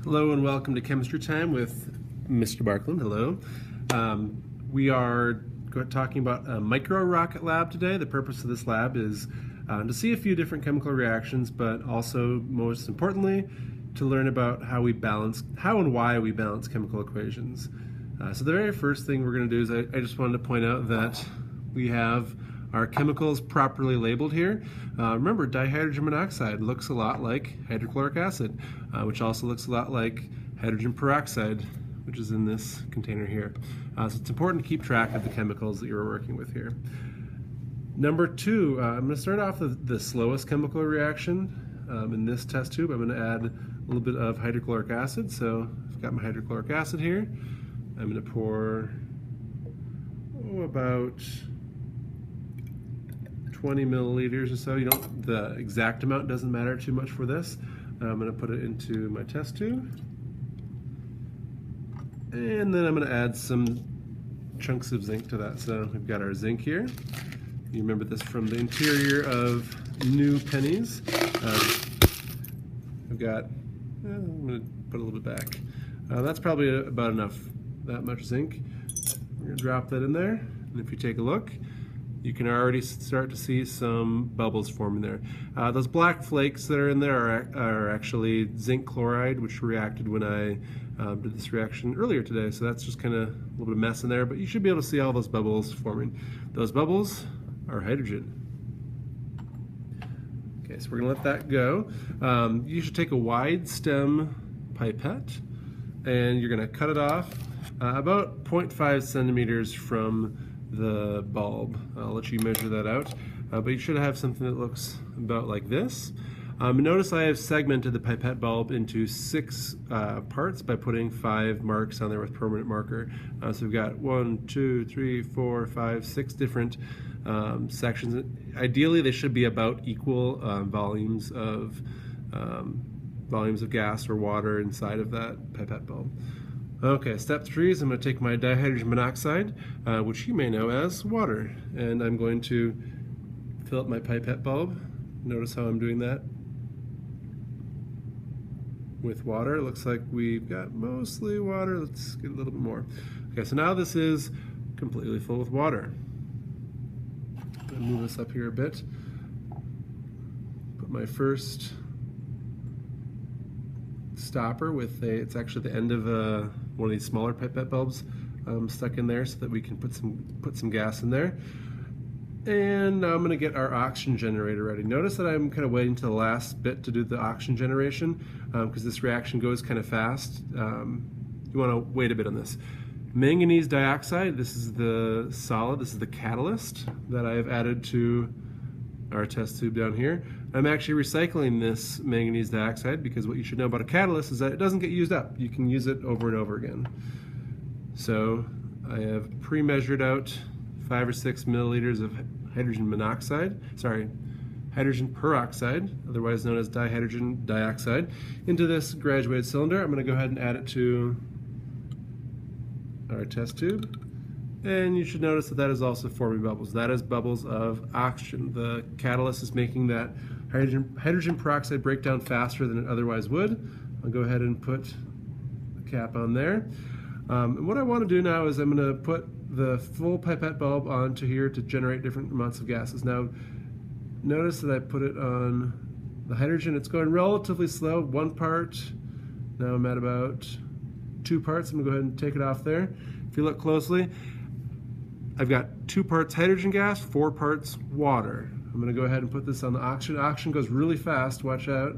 Hello and welcome to Chemistry Time with Mr. Barkland. Hello. We are talking about a Microrocket Lab today. The purpose of this lab is to see a few different chemical reactions, but also, most importantly, to learn about how and why we balance chemical equations. So the very first thing we're going to do is I just wanted to point out that we have our chemicals properly labeled here. Remember, dihydrogen monoxide looks a lot like hydrochloric acid, which also looks a lot like hydrogen peroxide, which is in this container here. So it's important to keep track of the chemicals that you're working with here. Number two, I'm going to start off with the slowest chemical reaction in this test tube. I'm going to add a little bit of hydrochloric acid. So I've got my hydrochloric acid here. I'm going to pour about 20 milliliters or so. The exact amount doesn't matter too much for this. I'm going to put it into my test tube, and then I'm going to add some chunks of zinc to that. So we've got our zinc here. You remember this from the interior of new pennies. I'm going to put a little bit back. That's probably about enough, that much zinc. We're going to drop that in there, and if you take a look, you can already start to see some bubbles forming there. Those black flakes that are in there are actually zinc chloride, which reacted when I did this reaction earlier today. So that's just kind of a little bit of mess in there, but you should be able to see all those bubbles forming. Those bubbles are hydrogen. Okay, so we're gonna let that go. You should take a wide stem pipette, and you're gonna cut it off about 0.5 centimeters from the bulb. I'll let you measure that out, but you should have something that looks about like this. Notice I have segmented the pipette bulb into 6 parts by putting 5 marks on there with permanent marker. So we've got 1, 2, 3, 4, 5, 6 different sections. Ideally, they should be about equal volumes of gas or water inside of that pipette bulb. Okay, step 3 is I'm going to take my dihydrogen monoxide, which you may know as water, and I'm going to fill up my pipette bulb. Notice how I'm doing that with water. It looks like we've got mostly water. Let's get a little bit more. Okay, so now this is completely full with water. I'm going to move this up here a bit. Put my first stopper with it's actually the end of one of these smaller pipette bulbs stuck in there so that we can put some gas in there. And now I'm going to get our oxygen generator ready. Notice that I'm kind of waiting to the last bit to do the oxygen generation because this reaction goes kind of fast. You want to wait a bit on this. Manganese dioxide, this is the solid, this is the catalyst that I have added to our test tube down here. I'm actually recycling this manganese dioxide because what you should know about a catalyst is that it doesn't get used up. You can use it over and over again. So I have pre-measured out 5 or 6 milliliters of hydrogen peroxide, otherwise known as dihydrogen dioxide, into this graduated cylinder. I'm going to go ahead and add it to our test tube. And you should notice that that is also forming bubbles. That is bubbles of oxygen. The catalyst is making that hydrogen peroxide break down faster than it otherwise would. I'll go ahead and put the cap on there. And what I want to do now is I'm going to put the full pipette bulb onto here to generate different amounts of gases. Now, notice that I put it on the hydrogen. It's going relatively slow, 1 part. Now I'm at about 2 parts. I'm going to go ahead and take it off there. If you look closely, I've got 2 parts hydrogen gas, 4 parts water. I'm going to go ahead and put this on the oxygen. Oxygen goes really fast, watch out.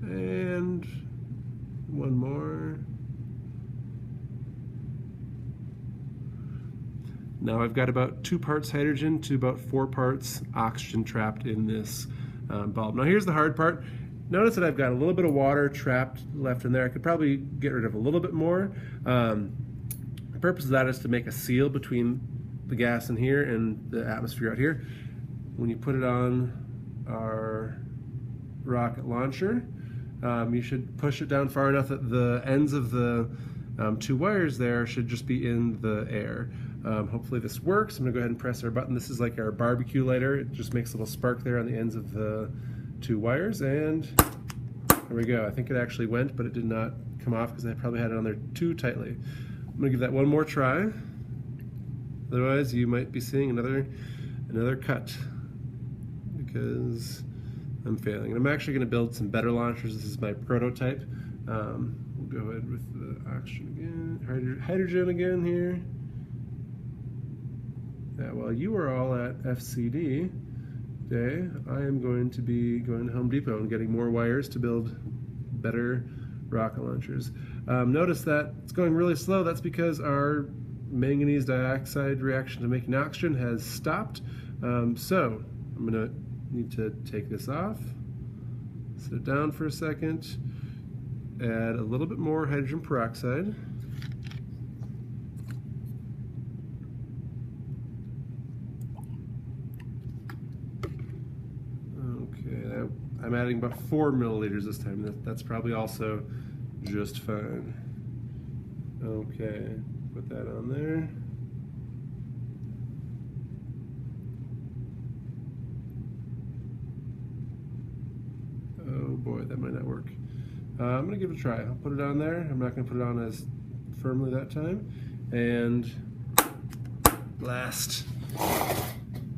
And 1 more. Now I've got about 2 parts hydrogen to about 4 parts oxygen trapped in this bulb. Now here's the hard part. Notice that I've got a little bit of water trapped left in there. I could probably get rid of a little bit more. The purpose of that is to make a seal between the gas in here and the atmosphere out here. When you put it on our rocket launcher, you should push it down far enough that the ends of the 2 wires there should just be in the air. Hopefully this works. I'm going to go ahead and press our button. This is like our barbecue lighter. It just makes a little spark there on the ends of the 2 wires, and There we go. I think it actually went, but it did not come off because I probably had it on there too tightly. I'm going to give that one more try. Otherwise, you might be seeing another cut because I'm failing. And I'm actually going to build some better launchers. This is my prototype. We'll go ahead with the oxygen again, hydrogen again here. Yeah, while you are all at FCD day, I am going to be going to Home Depot and getting more wires to build better rocket launchers. Notice that it's going really slow. That's because our manganese dioxide reaction to making oxygen has stopped. So I'm going to need to take this off, set it down for a second, add a little bit more hydrogen peroxide. Okay, I'm adding about 4 milliliters this time. That's probably also just fine. Okay, put that on there. Oh boy, that might not work. I'm going to give it a try. I'll put it on there. I'm not going to put it on as firmly that time. And blast.